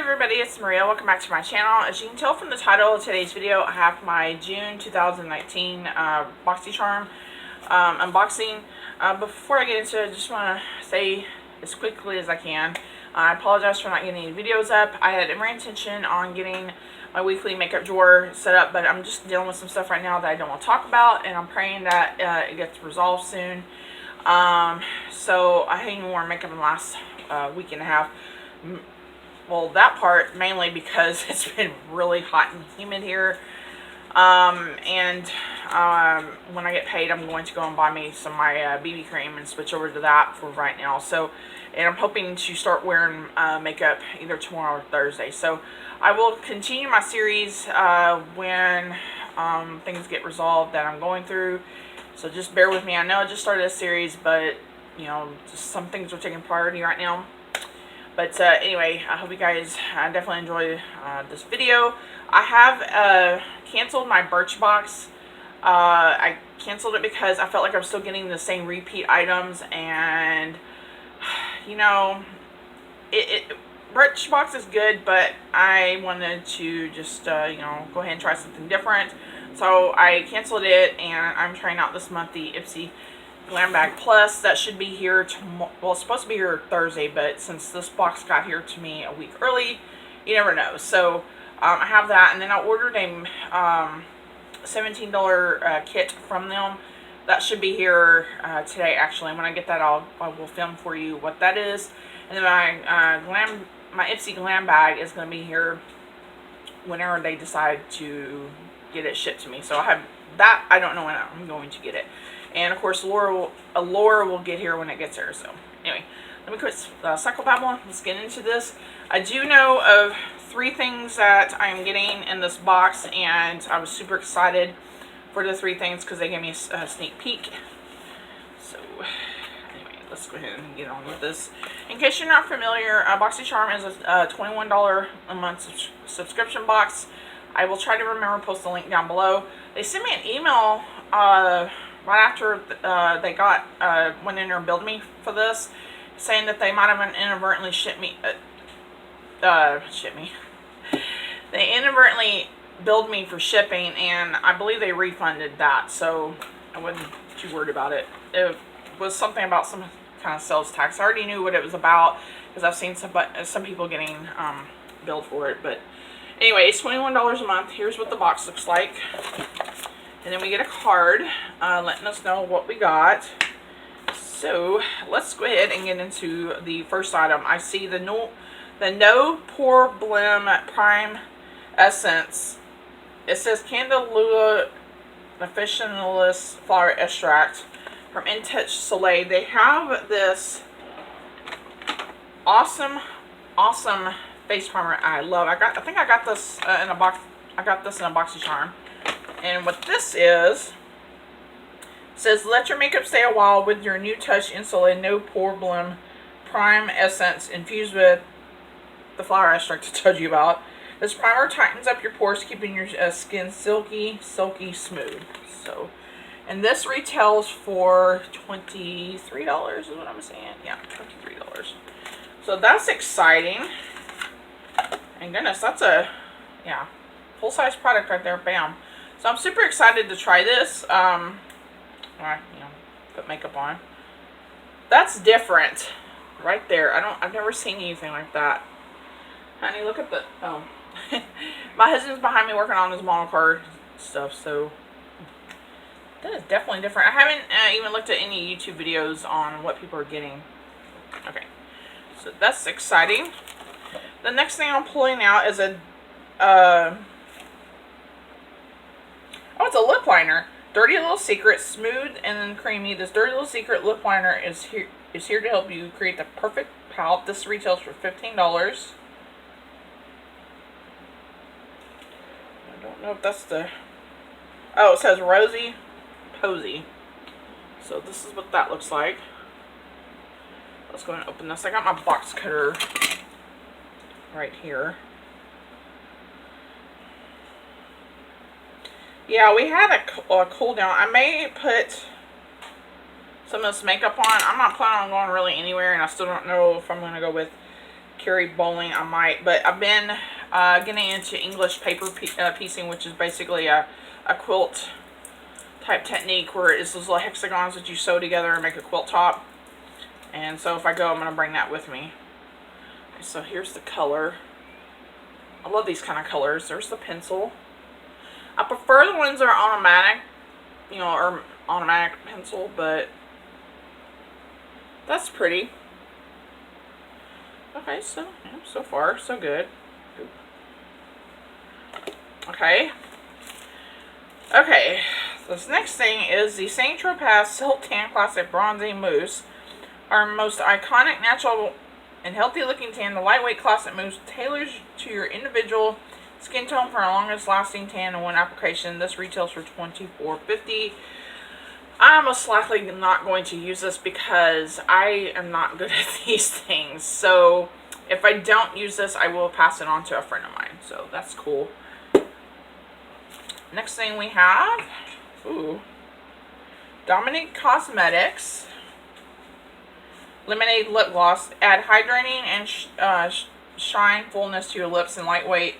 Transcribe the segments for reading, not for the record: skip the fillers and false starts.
everybody, it's Maria. Welcome back to my channel. As you can tell from the title of today's video, I have my June 2019 Boxycharm unboxing. Before I get into it, I just want to say as quickly as I can, I apologize for not getting any videos up. I had every intention on getting my weekly makeup drawer set up, but I'm just dealing with some stuff right now that I don't want to talk about, and I'm praying that it gets resolved soon. So I haven't worn makeup in the last week and a half. Well, that part mainly because it's been really hot and humid here. When I get paid, I'm going to go and buy me some of my BB cream and switch over to that for right now. So, and I'm hoping to start wearing makeup either tomorrow or Thursday. So, I will continue my series when things get resolved that I'm going through. So just bear with me. I know I just started a series, but you know, just some things are taking priority right now. But anyway, I hope you guys definitely enjoy this video. I have canceled my Birchbox. I canceled it because I felt like I was still getting the same repeat items, and you know, Birchbox is good, but I wanted to just you know, go ahead and try something different. So I canceled it, and I'm trying out this month the Ipsy Glam Bag Plus. That should be here tomorrow. Well, it's supposed to be here Thursday, but since this box got here to me a week early, you never know. So I have that, and then I ordered a $17 kit from them. That should be here today. Actually, when I get that, I will film for you what that is. And then my Ipsy Glam Bag is going to be here whenever they decide to get it shipped to me. So I have that. I don't know when I'm going to get it. And of course, Laura will get here when it gets here. So anyway, let me quit psychobabbling. Let's get into this. I do know of 3 things that I'm getting in this box, and I was super excited for the 3 things because they gave me a sneak peek. So anyway, let's go ahead and get on with this. In case you're not familiar, Boxycharm is a $21 a month subscription box. I will try to remember to post the link down below. They sent me an email right after they went in there and billed me for this, saying that they might have inadvertently they inadvertently billed me for shipping, and I believe they refunded that, so I wasn't too worried about it. It was something about some kind of sales tax. I already knew what it was about because I've seen some people getting billed for it. But anyway, it's $21 a month. Here's what the box looks like. And then we get a card letting us know what we got. So let's go ahead and get into the first item. I see the No Pore Blem Prime Essence. It says Candida officinalis flower extract from Intouch Soleil. They have this awesome face primer I love. I think I got this in a box. I got this in a Boxycharm. And what this is, says, let your makeup stay a while with your new touch Insulate No Pore Blem Prime Essence infused with the flower extract I told you about. This primer tightens up your pores, keeping your skin silky smooth. So, and this retails for $23 is what I'm saying. Yeah, $23. So that's exciting. And goodness, that's a, yeah, full-size product right there. Bam. So I'm super excited to try this. You know, put makeup on. That's different, right there. I've never seen anything like that. Honey, look at the. Oh, my husband's behind me working on his model car stuff. So that is definitely different. I haven't even looked at any YouTube videos on what people are getting. Okay, so that's exciting. The next thing I'm pulling out is a. Oh, it's a lip liner. Dirty Little Secret, smooth and then creamy. This Dirty Little Secret lip liner is here to help you create the perfect palette. This retails for $15. I don't know if that's the... Oh, it says Rosy Posy. So this is what that looks like. Let's go ahead and open this. I got my box cutter right here. Yeah, we had a cool down. I may put some of this makeup on. I'm not planning on going really anywhere, and I still don't know if I'm going to go with carry bowling, I might. But I've been getting into English paper piecing, which is basically a quilt type technique where it's those little hexagons that you sew together and make a quilt top. And so if I go, I'm going to bring that with me. Okay, so here's the color. I love these kind of colors. There's the pencil. I prefer the ones that are automatic, you know, or automatic pencil, but that's pretty. Okay, so yeah, so far so good. Okay. Okay. This next thing is the Saint Tropez Silk Tan Classic Bronzy Mousse. Our most iconic, natural, and healthy looking tan. The lightweight classic mousse tailors to your individual skin tone for a longest lasting tan in one application. This retails for $24.50. I'm most likely not going to use this because I am not good at these things. So if I don't use this, I will pass it on to a friend of mine. So that's cool. Next thing we have, Dominique Cosmetics Lemonade Lip Gloss. Add hydrating and shine fullness to your lips and lightweight,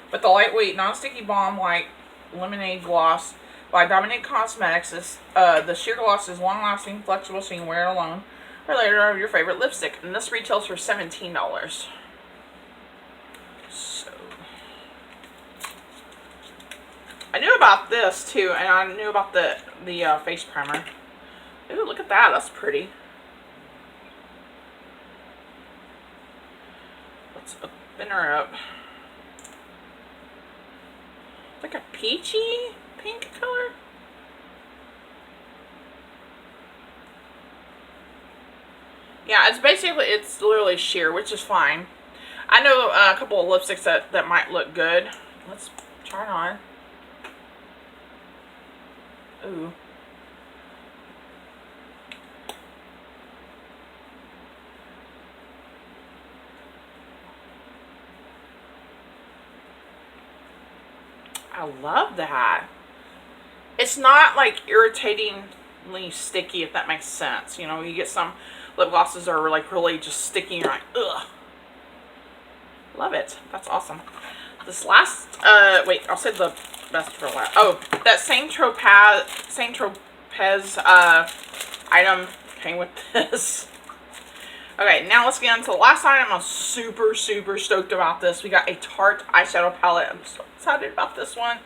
but the lightweight non-sticky balm like Lemonade Gloss by Dominique Cosmetics. The sheer gloss is long-lasting, flexible, so you can wear it alone or later of your favorite lipstick. And this retails for $17. So I knew about this too, and I knew about the face primer. Ooh, look at that. That's pretty. Let's open her up. Like a peachy pink color. Yeah, it's literally sheer, which is fine. I know a couple of lipsticks that might look good. Let's try it on. Ooh. I love that. It's not like irritatingly sticky, if that makes sense. You know, you get some lip glosses that are like really just sticky and you're like, ugh. Love it. That's awesome. This last, wait, I'll save the best for last. Oh, that Saint Tropez item came with this. Okay, now let's get into the last item. I'm super stoked about this. We got a Tarte eyeshadow palette. I'm so excited about this one.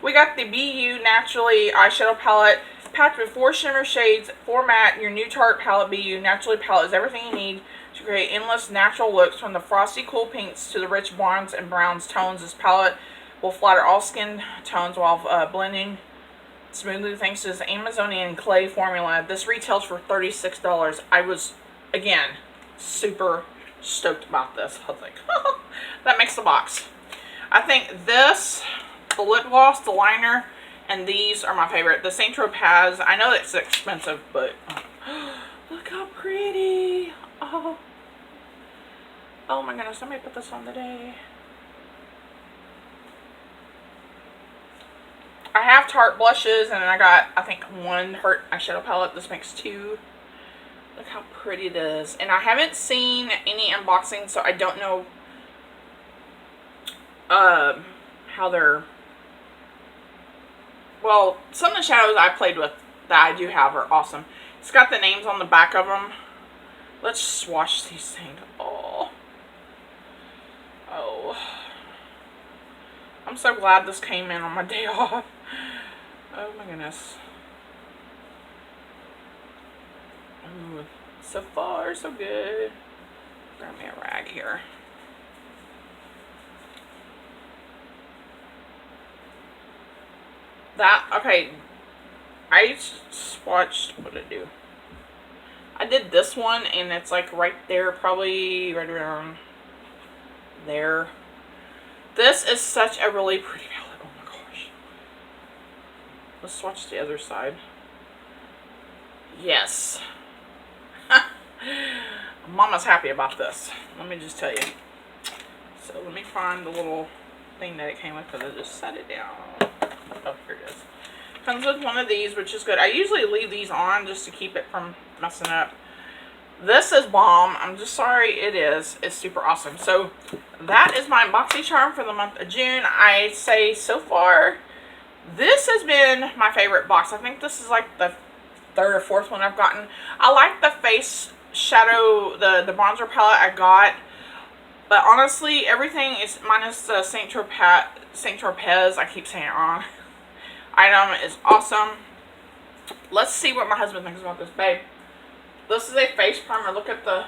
We got the BU Naturally eyeshadow palette packed with 4 shimmer shades, 4 matte. Your new Tarte palette BU Naturally palette is everything you need to create endless natural looks, from the frosty cool pinks to the rich blondes and browns tones. This palette will flatter all skin tones while blending smoothly thanks to this Amazonian clay formula. This retails for $36. I was, again, super stoked about this. I was like, that makes the box. I think this, the lip gloss, the liner, and these are my favorite. The Saint Tropez, I know it's expensive, but look how pretty. Oh my goodness, I may put this on today. I have Tarte blushes, and I got, I think, 1 Tarte eyeshadow palette. This makes 2. Look how pretty it is. And I haven't seen any unboxing, so I don't know how they're... Well, some of the shadows I played with that I do have are awesome. It's got the names on the back of them. Let's swatch these things. Oh. I'm so glad this came in on my day off. Oh my goodness. Ooh, so far, so good. Grab me a rag here. Okay, I swatched, what did I do? I did this one, and it's like right there, probably right around there. This is such a really pretty palette. Oh my gosh. Let's swatch the other side. Yes. Mama's happy about this. Let me just tell you. So let me find the little thing that it came with, because I just set it down. Oh, here it is. Comes with one of these, which is good. I usually leave these on just to keep it from messing up. This is bomb. I'm just sorry, it is. It's super awesome. So that is my Boxycharm for the month of June. I say so far, this has been my favorite box. I think this is like the third or fourth one I've gotten. I like the face shadow, the bronzer palette I got. But honestly, everything is minus the Saint Tropez, I keep saying it wrong, item is awesome. Let's see what my husband thinks about this, babe. This is a face primer. Look at the...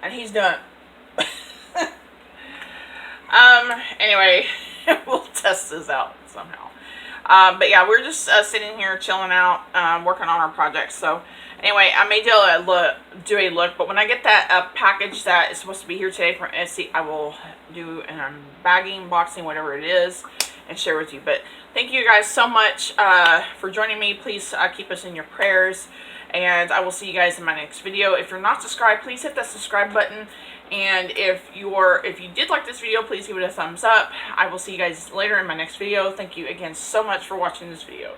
And he's doing... Anyway, we'll test this out somehow. But yeah, we're just sitting here chilling out, working on our projects. So anyway, I may do a look, but when I get that package that is supposed to be here today from Etsy, I will do an unbagging, unboxing, whatever it is, and share with you. But thank you guys so much for joining me. Please keep us in your prayers, and I will see you guys in my next video. If you're not subscribed, please hit that subscribe button. And if you did like this video, please give it a thumbs up. I will see you guys later in my next video. Thank you again so much for watching this video.